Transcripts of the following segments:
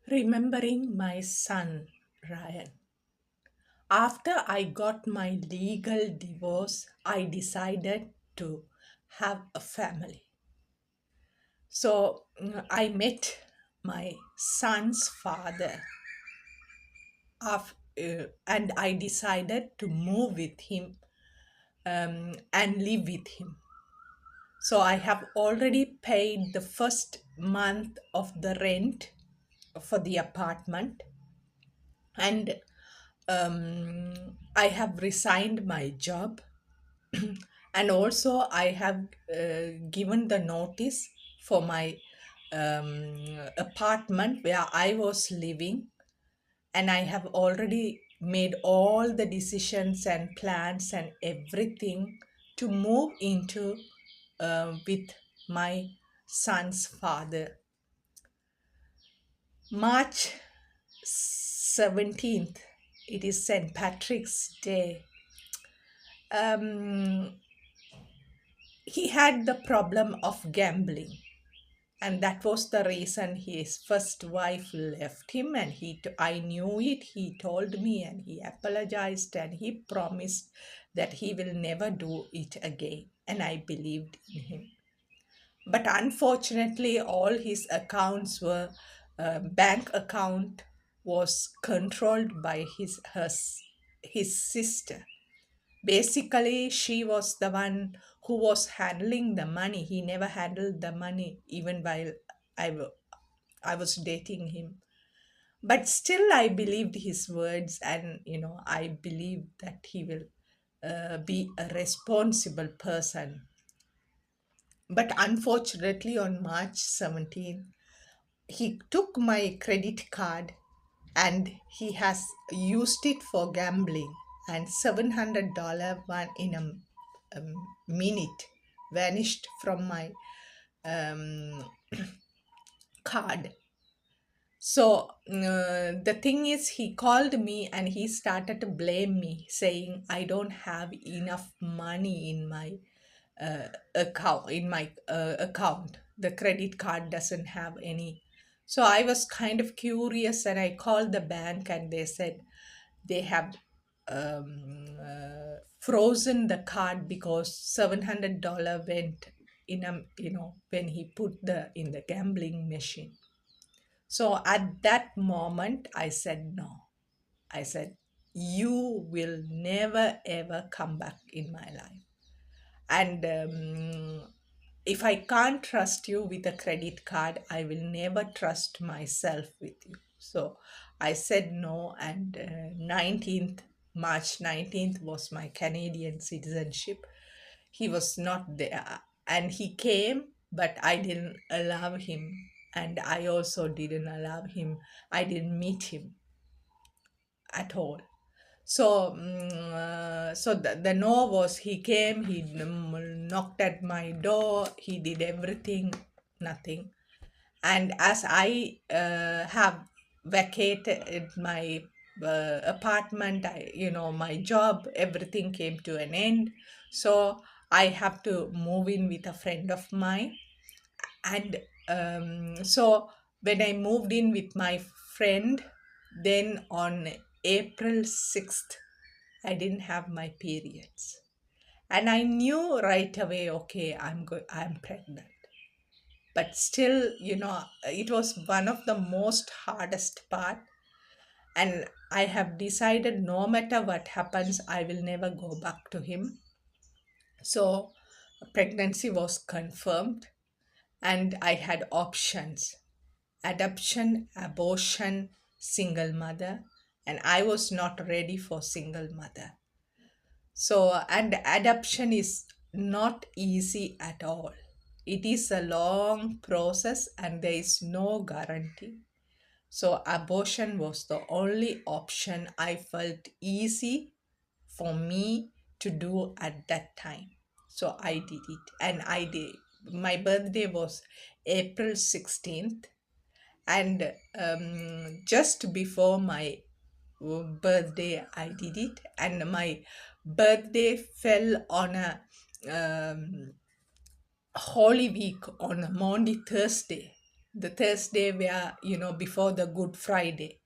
Remembering my son, Ryan. After I got my legal divorce, I decided to have a family. So I met my son's father and I decided to move with him and live with him. So I have already paid the first month of the rent for the apartment, and I have resigned my job, and also I have given the notice for my apartment where I was living, and I have already made all the decisions and plans and everything to move into with my son's father. March 17th, it is St. Patrick's Day. Um, he had the problem of gambling, and that was the reason his first wife left him. And I knew it. He told me, and he apologized, and he promised that he will never do it again, and I believed in him. But unfortunately, all his accounts were bank account was controlled by his sister. Basically, she was the one who was handling the money. He never handled the money even while I, w- I was dating him. But still, I believed his words, and I believe that he will be a responsible person. But unfortunately, on March 17th, he took my credit card and he has used it for gambling, and $700 one in a minute vanished from my um, card. So the thing is, he called me and he started to blame me, saying I don't have enough money in my account. The credit card doesn't have any. So I was kind of curious, and I called the bank, and they said they have frozen the card because $700 went in when he put the in the gambling machine. So at that moment, I said no. I said, you will never ever come back in my life. And if I can't trust you with a credit card, I will never trust myself with you. So I said no, and 19th, March 19th was my Canadian citizenship. He was not there, and he came, but I didn't allow him, and I also didn't allow him. I didn't meet him at all. So, the no was he came, he knocked at my door, he did everything, nothing. And as I have vacated my apartment, my job, everything came to an end. So I have to move in with a friend of mine. And so when I moved in with my friend, then on April 6th, I didn't have my periods. And I knew right away, okay, I'm pregnant. But still, it was one of the most hardest part. And I have decided no matter what happens, I will never go back to him. So pregnancy was confirmed, and I had options: adoption, abortion, single mother, and I was not ready for single mother. So, and adoption is not easy at all. It is a long process and there is no guarantee. So, abortion was the only option I felt easy for me to do at that time. So, I did it, and I did. My birthday was April 16th, and just before my birthday I did it, and my birthday fell on a holy week on a Maundy Thursday. the Thursday where, before the Good Friday.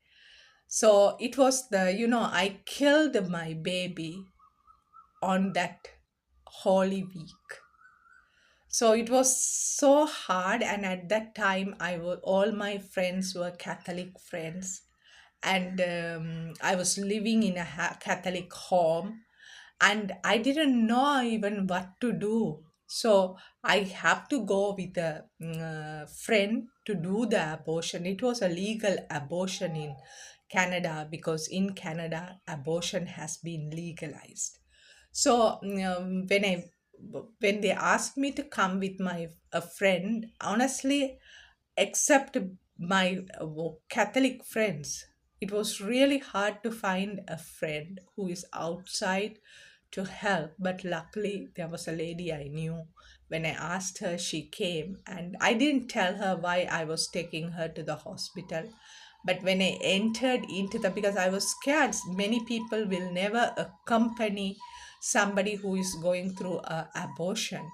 So it was I killed my baby on that Holy Week. So it was so hard, and at that time, all my friends were Catholic friends, and I was living in a Catholic home, and I didn't know even what to do. So I have to go with a friend to do the abortion. It was a legal abortion in Canada, because in Canada abortion has been legalized. So when they asked me to come with my a friend, honestly, except my Catholic friends, it was really hard to find a friend who is outside to help. But luckily, there was a lady I knew. When I asked her, she came, and I didn't tell her why I was taking her to the hospital. But when I entered into because I was scared, many people will never accompany somebody who is going through a abortion.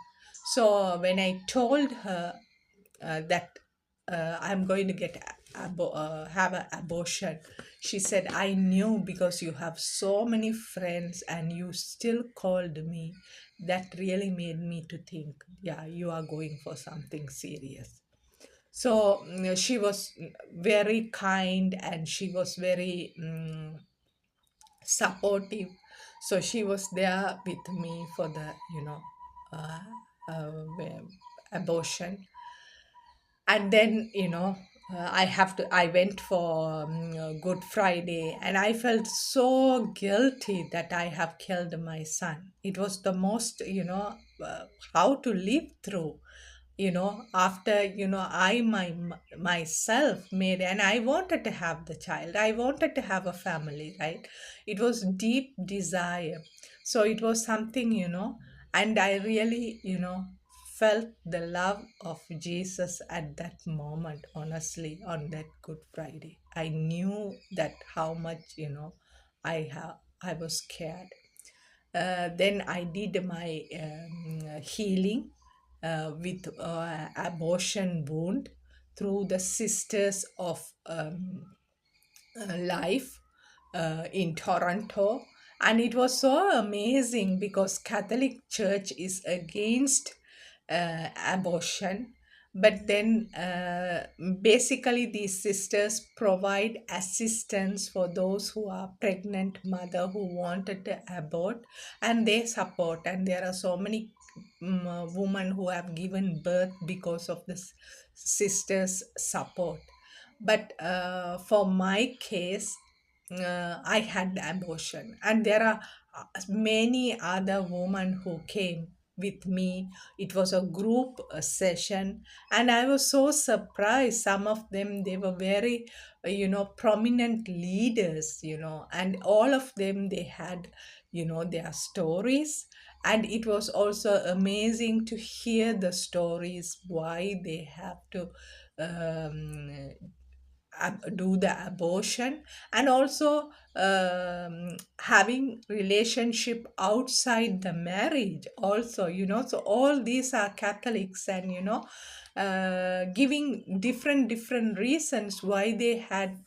So when I told her that I'm going to have an abortion. She said, I knew, because you have so many friends and you still called me. That really made me to think, yeah, you are going for something serious. So she was very kind, and she was very supportive. So she was there with me for the, uh, abortion. And then I went for Good Friday, and I felt so guilty that I have killed my son. It was the most, how to live through, after myself made, and I wanted to have the child, I wanted to have a family, right? It was deep desire. So it was something, and I really, felt the love of Jesus at that moment. Honestly, on that Good Friday, I knew that how much, I was scared. Then I did my healing with abortion wound through the Sisters of Life in Toronto. And it was so amazing, because Catholic Church is against abortion. But then basically these sisters provide assistance for those who are pregnant mother who wanted to abort, and they support. And there are so many women who have given birth because of this sisters support. But for my case, I had abortion, and there are many other women who came with me. It was a group session, and I was so surprised. Some of them, they were very, prominent leaders, and all of them, they had, their stories. And it was also amazing to hear the stories why they have to um, do the abortion, and also having relationship outside the marriage also, so all these are Catholics, and giving different reasons why they had,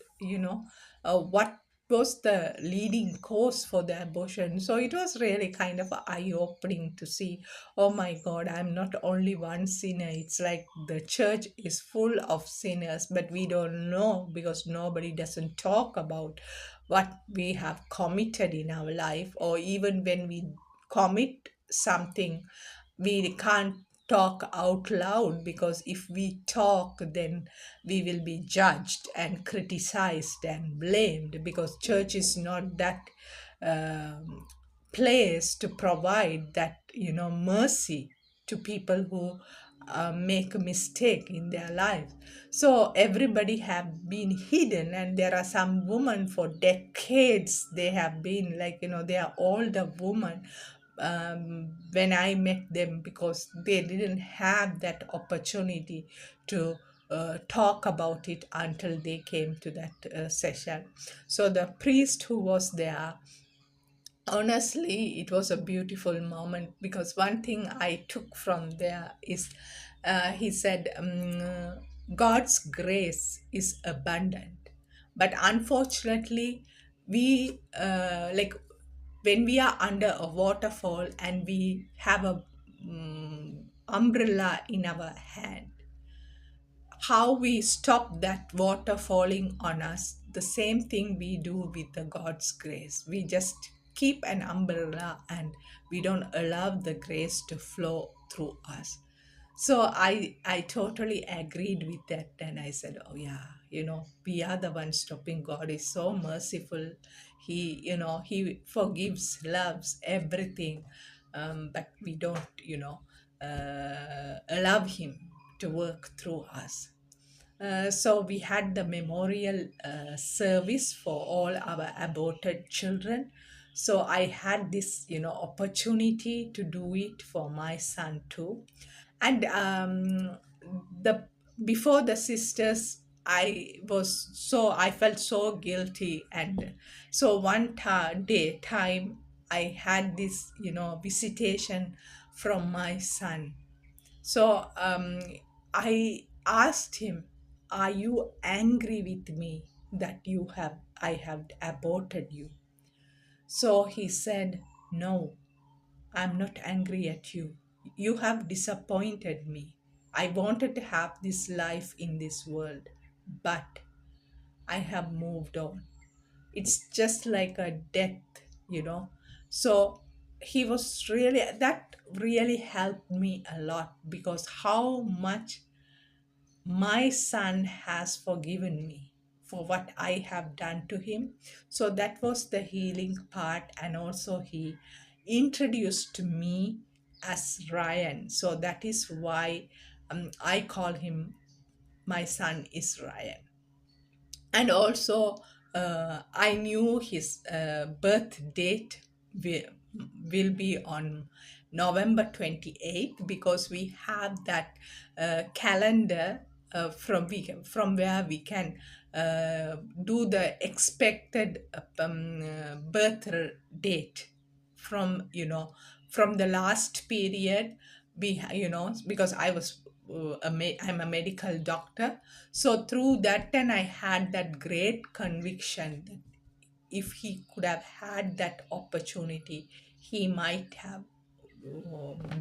what was the leading cause for the abortion. So it was really kind of eye-opening to see, oh my God, I'm not only one sinner. It's like the church is full of sinners, but we don't know, because nobody doesn't talk about what we have committed in our life. Or even when we commit something, we can't talk out loud, because if we talk, then we will be judged and criticized and blamed, because church is not that um, place to provide that, mercy to people who make a mistake in their life. So everybody have been hidden, and there are some women for decades, they have been like, they are older women when I met them, because they didn't have that opportunity to talk about it until they came to that session. So the priest who was there, honestly, it was a beautiful moment, because one thing I took from there is he said, God's grace is abundant, but unfortunately, we like when we are under a waterfall and we have a umbrella in our hand, how we stop that water falling on us, the same thing we do with the God's grace. We just keep an umbrella and we don't allow the grace to flow through us. So I totally agreed with that, and I said, oh yeah, we are the ones stopping. God is so merciful. He forgives, loves everything, but we don't allow him to work through us. So we had the memorial service for all our aborted children. So I had this, opportunity to do it for my son too. And the before the sisters, I felt so guilty. And so one day time, I had this, visitation from my son. So I asked him, "Are you angry with me that I have aborted you?" So he said, "No, I'm not angry at you. You have disappointed me. I wanted to have this life in this world, but I have moved on. It's just like a death, you know." So that really helped me a lot, because how much my son has forgiven me for what I have done to him. So that was the healing part. And also, he introduced me as Ryan. So that is why I call him, my son is Ryan. And also, I knew his birth date will be on November 28th, because we have that calendar from where we can do the expected birth date from from the last period. Because I'm a medical doctor. So through that, and I had that great conviction that if he could have had that opportunity, he might have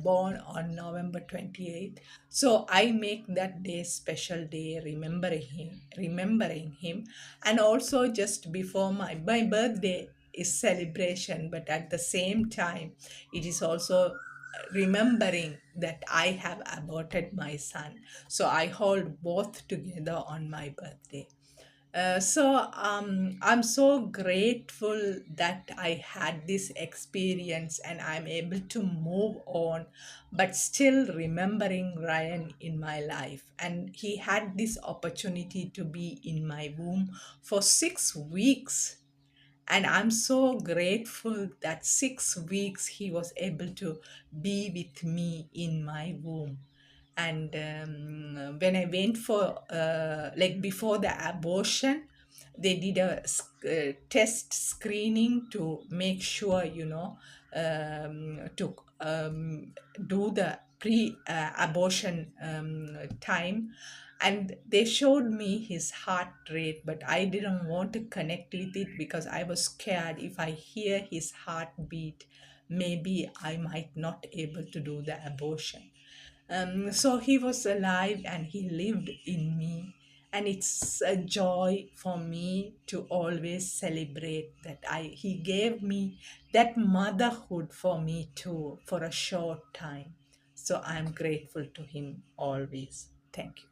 born on November 28th. So I make that day special day, remembering him. And also, just before my birthday is celebration, but at the same time, it is also remembering that I have aborted my son. So I hold both together on my birthday. I'm so grateful that I had this experience and I'm able to move on, but still remembering Ryan in my life. And he had this opportunity to be in my womb for 6 weeks. And I'm so grateful that 6 weeks he was able to be with me in my womb. And when I went for like before the abortion, they did a test screening to make sure, to do the pre-abortion time. And they showed me his heart rate, but I didn't want to connect with it because I was scared if I hear his heartbeat, maybe I might not able to do the abortion. So he was alive and he lived in me. And it's a joy for me to always celebrate that he gave me that motherhood for me too, for a short time. So I'm grateful to him always. Thank you.